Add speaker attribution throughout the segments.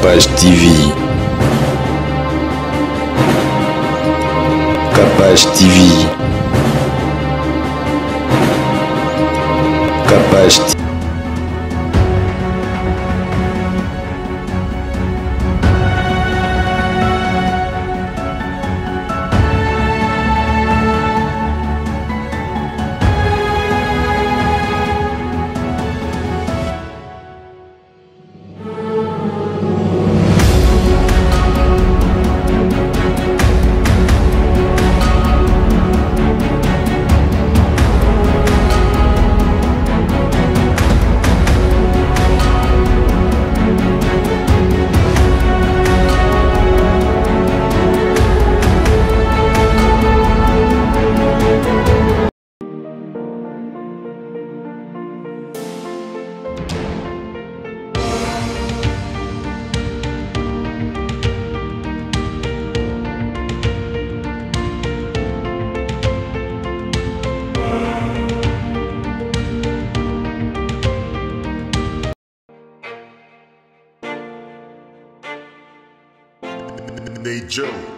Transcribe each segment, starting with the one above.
Speaker 1: Capaz TV. Capaz TV. Capaz TV.
Speaker 2: Nate Joe.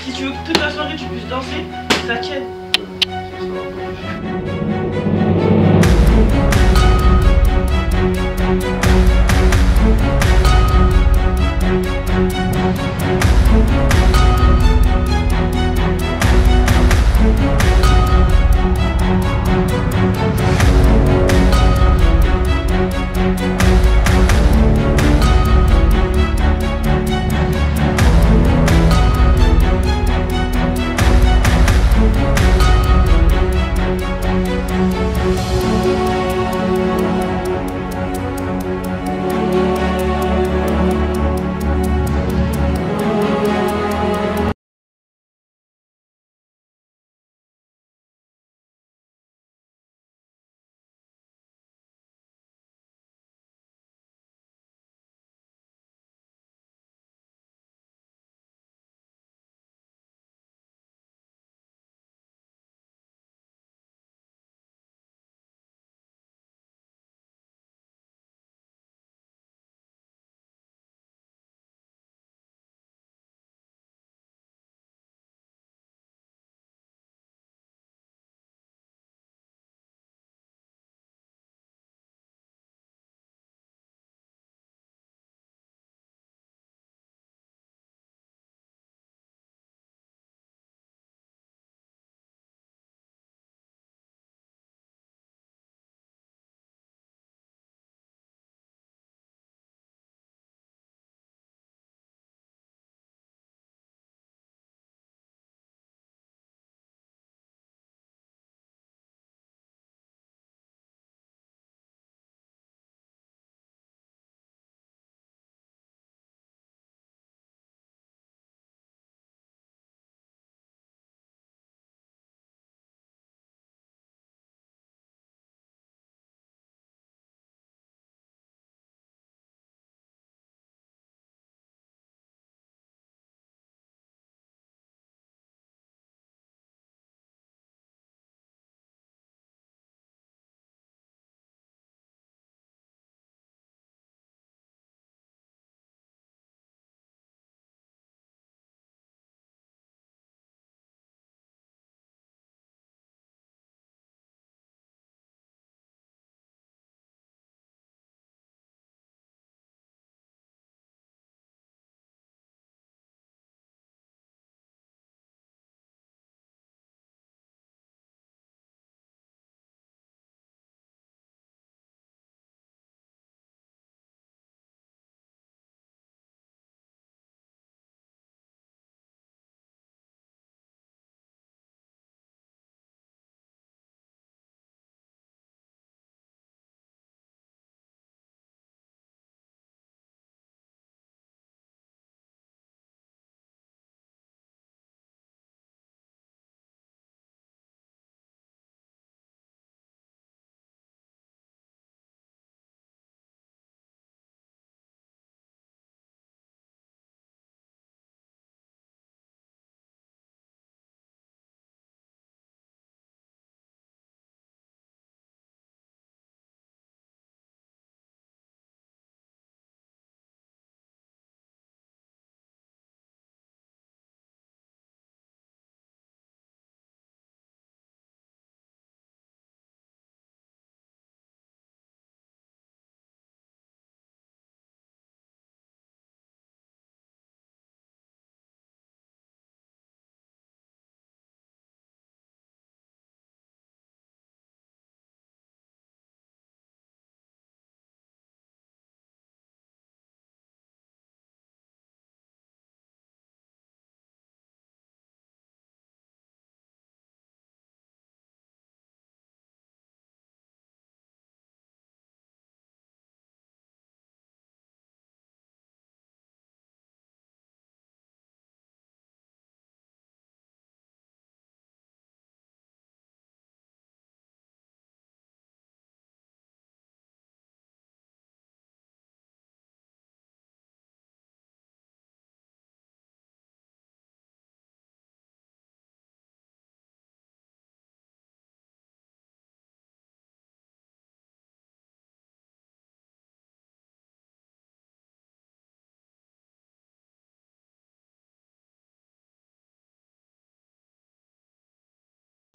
Speaker 2: Si tu veux que toute la soirée tu puisses danser, ça tienne.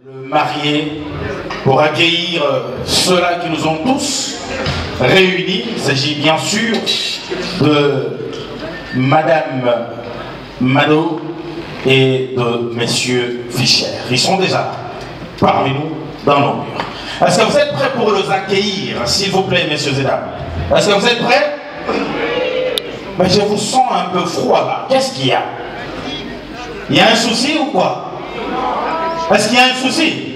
Speaker 3: Le marié pour accueillir ceux-là qui nous ont tous réunis. Il s'agit bien sûr de Madame Mado et de Messieurs Fischer. Ils sont déjà là, parmi nous, dans nos murs. Est-ce que vous êtes prêts pour les accueillir, s'il vous plaît, messieurs et dames? Est-ce que vous êtes prêts? Mais je vous sens un peu froid là. Qu'est-ce qu'il y a? Il y a un souci ou quoi? Est-ce qu'il y a un souci?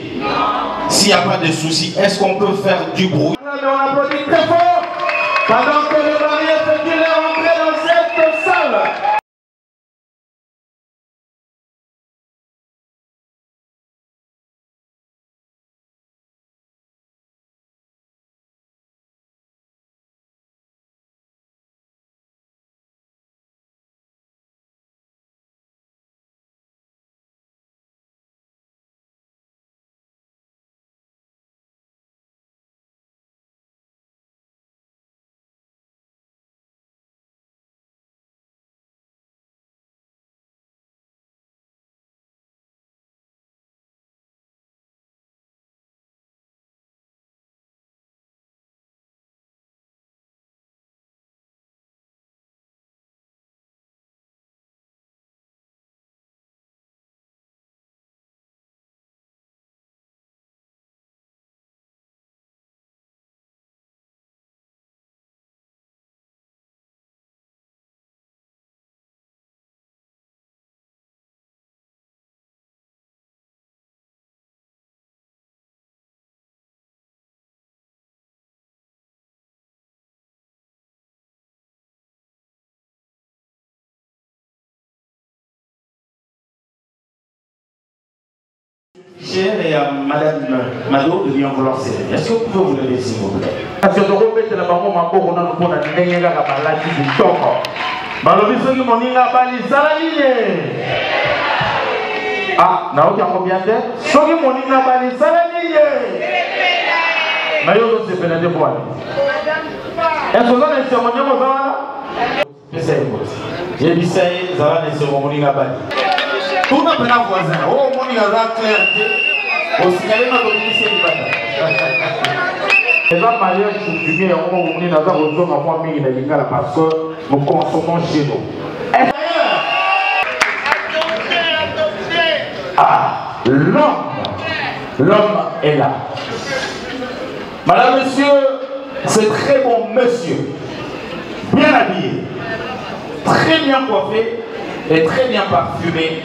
Speaker 3: S'il n'y a pas de souci, est-ce qu'on peut faire du bruit?
Speaker 4: On applaudit très fort pendant que le mari effectue les rentrées dans cette salle.
Speaker 3: Et à Madame Mado de bien vouloir servir. Est-ce que vous pouvez vous lever s'il vous plaît?
Speaker 4: Parce que nous répétons la maman Mako, on a nous pour la dernière la maladie du toko. Malobi soki moninga bali salaline. Ah, na okia combien de? Soki moninga bali salaline. Na yo do se penade pour aller. Est-ce que vous avez une cérémonie au Zala?
Speaker 3: J'ai dit ça, ça va laisser mon moninga bali.
Speaker 4: Tout n'a pas de voisin. Oh, moninga za clair. Au signalé ma communauté du bataille. Et là, mariage coutumier, on est dans un réseau à moi, mais il est là parce que nous consommons chez nous. Ah, l'homme est là. Madame, monsieur, c'est très bon monsieur. Bien habillé, très bien coiffé et très bien parfumé.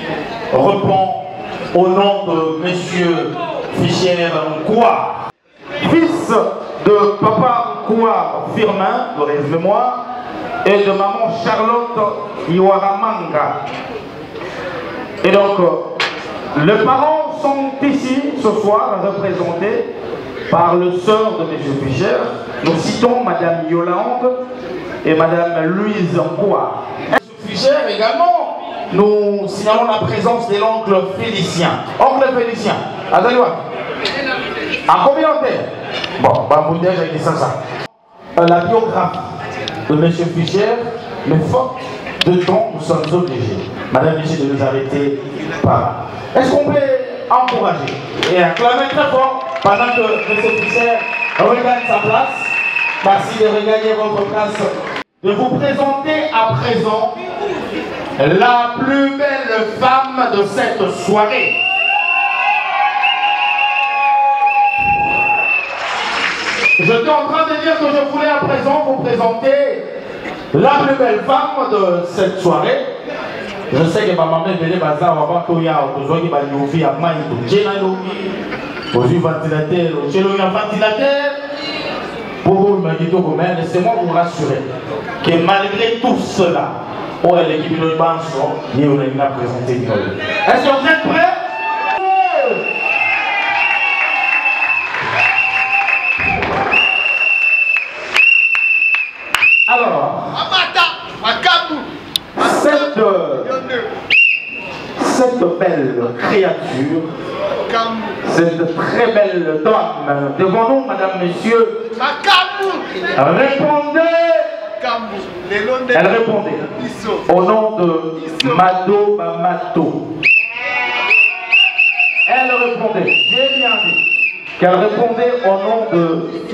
Speaker 4: Répond au nom de monsieur Fischer Nkouar, fils de papa Nkouar Firmin, de rêve mémoire, et de maman Charlotte Iwaramanga. Et donc, les parents sont ici ce soir représentés par le sœur de monsieur Fischer. Nous citons madame Yolande et madame Louise Nkouar. Monsieur Fischer également. Nous signalons la présence de l'oncle Félicien. Oncle Félicien, Azaloua. En communautaire. Bon, Bamboudé, j'ai dit ça. La biographie de M. Fischer, mais faute de temps, nous sommes obligés, Madame Michel, de nous arrêter par là. Est-ce qu'on peut encourager et acclamer très fort pendant que M. Fischer regagne sa place? Merci de regagner votre place. De vous présenter à présent la plus belle femme de cette soirée. J'étais en train de dire que je voulais à présent vous présenter la plus belle femme de cette soirée. Je sais que ma maman est venue bazar avant qu'il y ait besoin qu'il y ait une fille à moi, il y a un ventilateur, pour vous, laissez-moi vous rassurer que malgré tout cela, oh, l'équipe de Bancho, il y a présenté. Est-ce que vous êtes prêts? Alors, cette belle créature, cette très belle dame, devant nous, madame, monsieur, répondez. Elle répondait au nom de Mado Bamato. Elle répondait. qu'elle répondait au nom de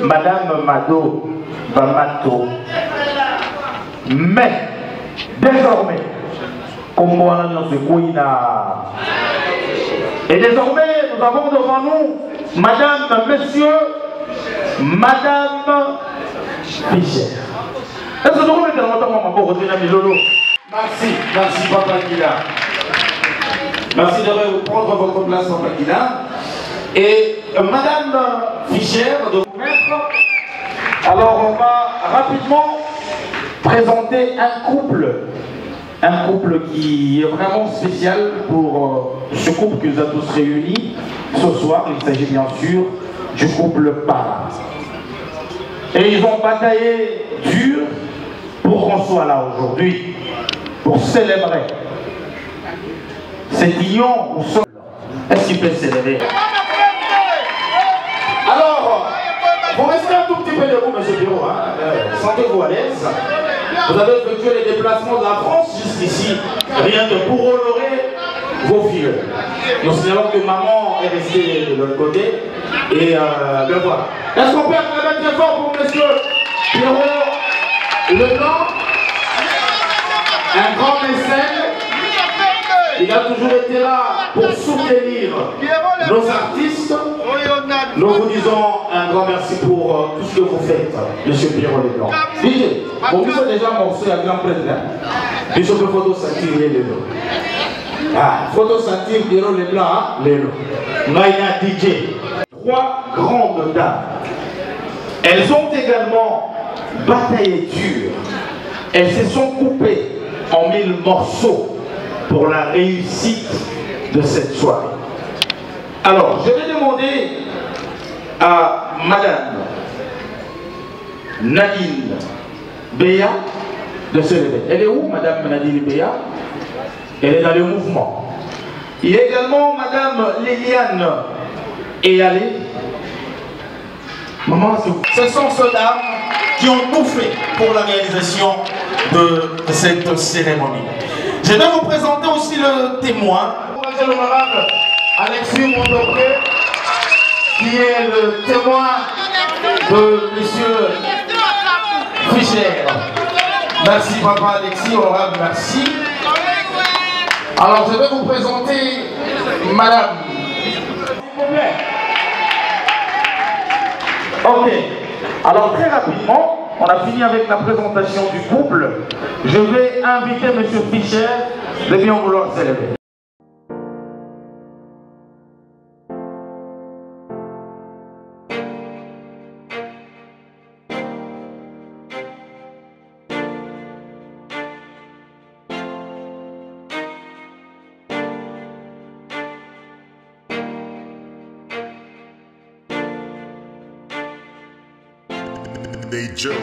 Speaker 4: Madame Mado Bamato. Mais, désormais, comme moi, et désormais, nous avons devant nous Madame, Monsieur, Madame Fischer. Est-ce que vous mettez
Speaker 3: Merci, merci Papa Guila. Merci de prendre votre place Papa Guila. Et Madame Fischer de vous mettre.
Speaker 4: Alors on va rapidement présenter un couple qui est vraiment spécial pour ce couple qui nous a tous réunis ce soir. Il s'agit bien sûr du couple Para. Et ils ont bataillé dur pour qu'on soit là aujourd'hui, pour célébrer cette union ou ce... Est-ce qu'il peut célébrer?
Speaker 3: Alors, vous restez un tout petit peu debout, monsieur Piro, hein. Sentez-vous à l'aise. Vous avez effectué les déplacements de la France jusqu'ici, rien que pour honorer vos filles. Nous signalons que maman est restée de l'autre côté. Et ben voilà. Est-ce qu'on peut acclamer très fort pour monsieur Piro Leblanc, un grand mécène? Il a toujours été là pour soutenir nos artistes. Nous vous disons un grand merci pour tout ce que vous faites, monsieur Pierrot Leblanc. DJ, bon, vous êtes déjà morceau à grand prêtre, hein? Monsieur que photo sentir les Leblanc. Ah, photo sentir Pierrot Leblanc, hein? Leblanc. Maïna DJ. 3 grandes dames. Elles ont également bataillé dur. Elles se sont coupées en 1000 morceaux pour la réussite de cette soirée. Alors, je vais demander à Madame Nadine Béa de se lever. Elle est où, Madame Nadine Béa? Elle est dans le mouvement. Il y a également Madame Liliane Eyalé. Maman, ce sont ces dames qui ont tout fait pour la réalisation de cette cérémonie. Je vais vous présenter aussi le témoin, l'honorable Alexis Mondopré, qui est le témoin de monsieur Fischer. Merci papa Alexis, honorable, merci. Alors je vais vous présenter madame. S'il vous plaît.
Speaker 4: Ok, alors très rapidement, on a fini avec la présentation du couple. Je vais inviter M. Fischer de bien vouloir s'élever.
Speaker 1: They Joe.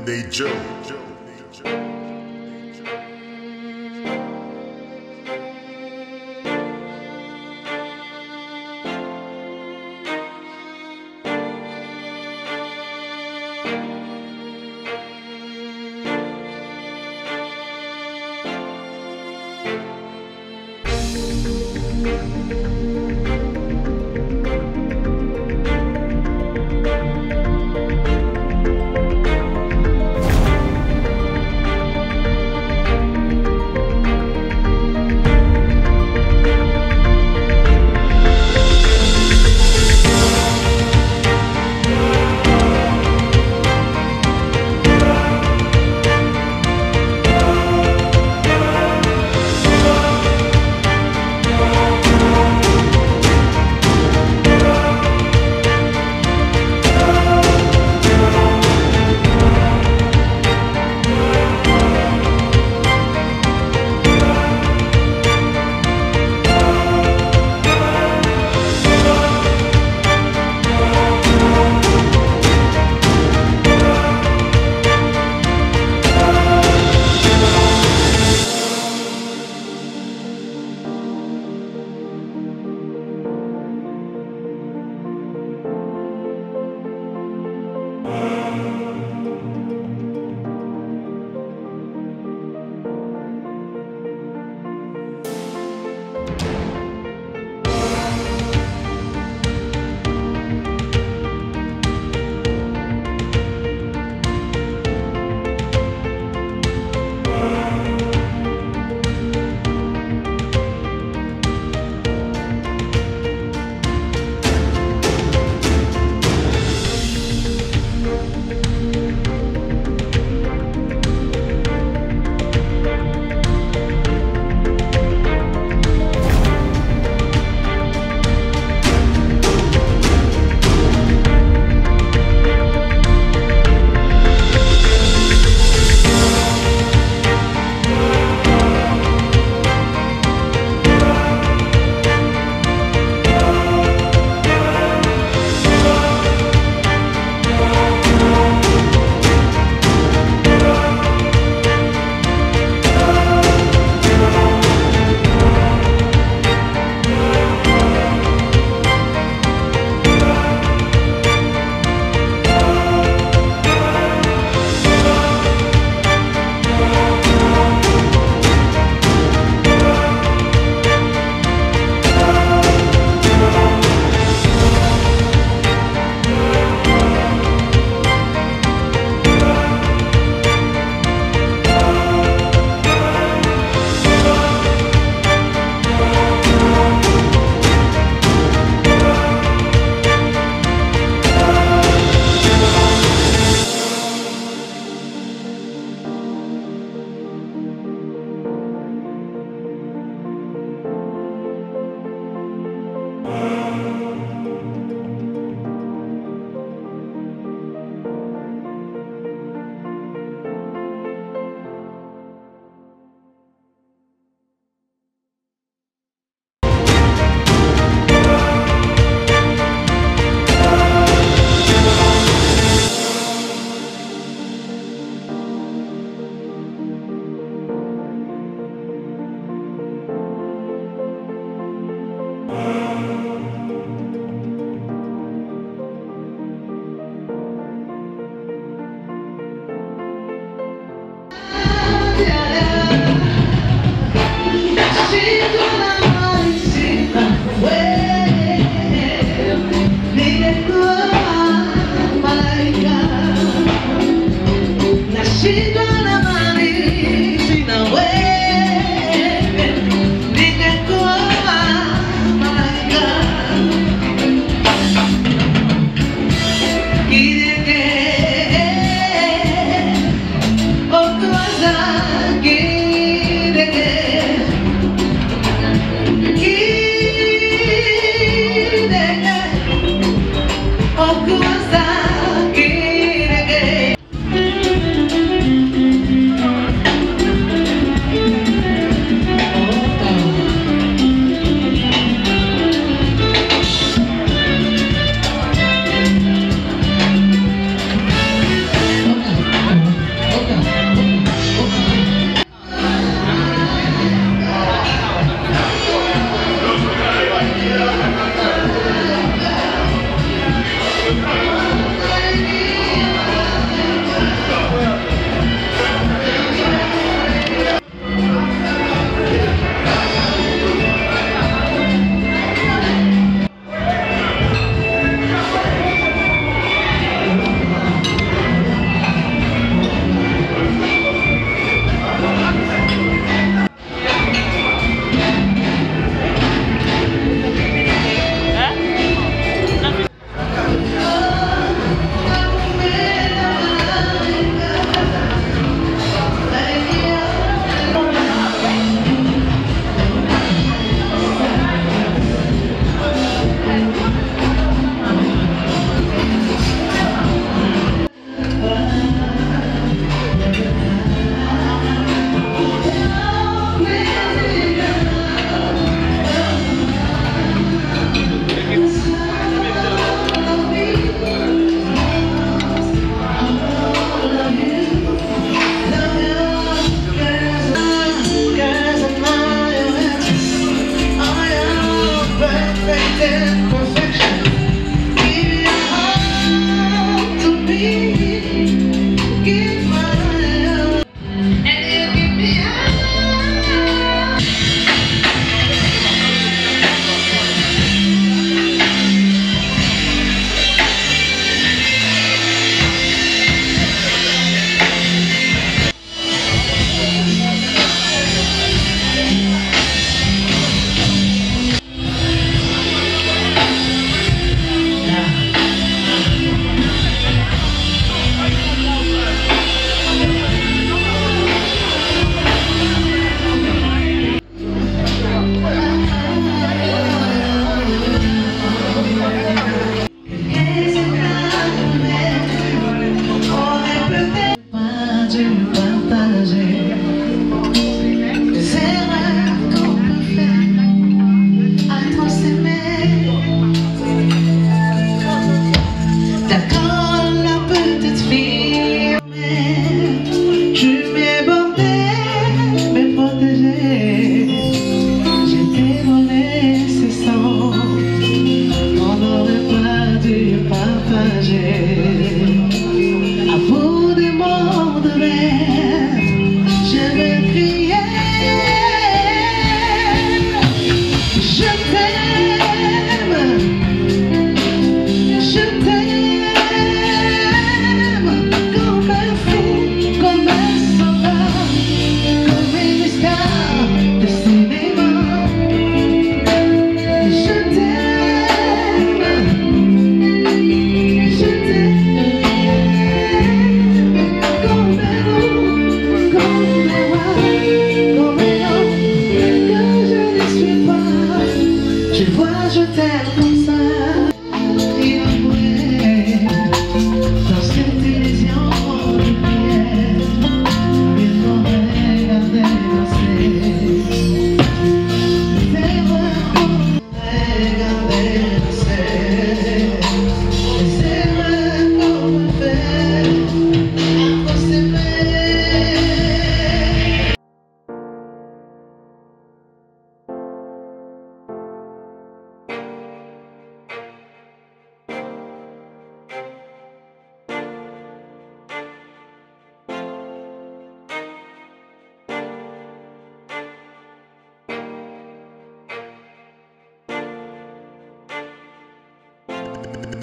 Speaker 1: Nature.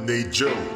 Speaker 1: Major.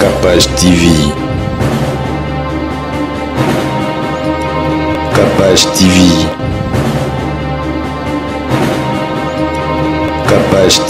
Speaker 5: Capage TV. Capage TV. Capage TV.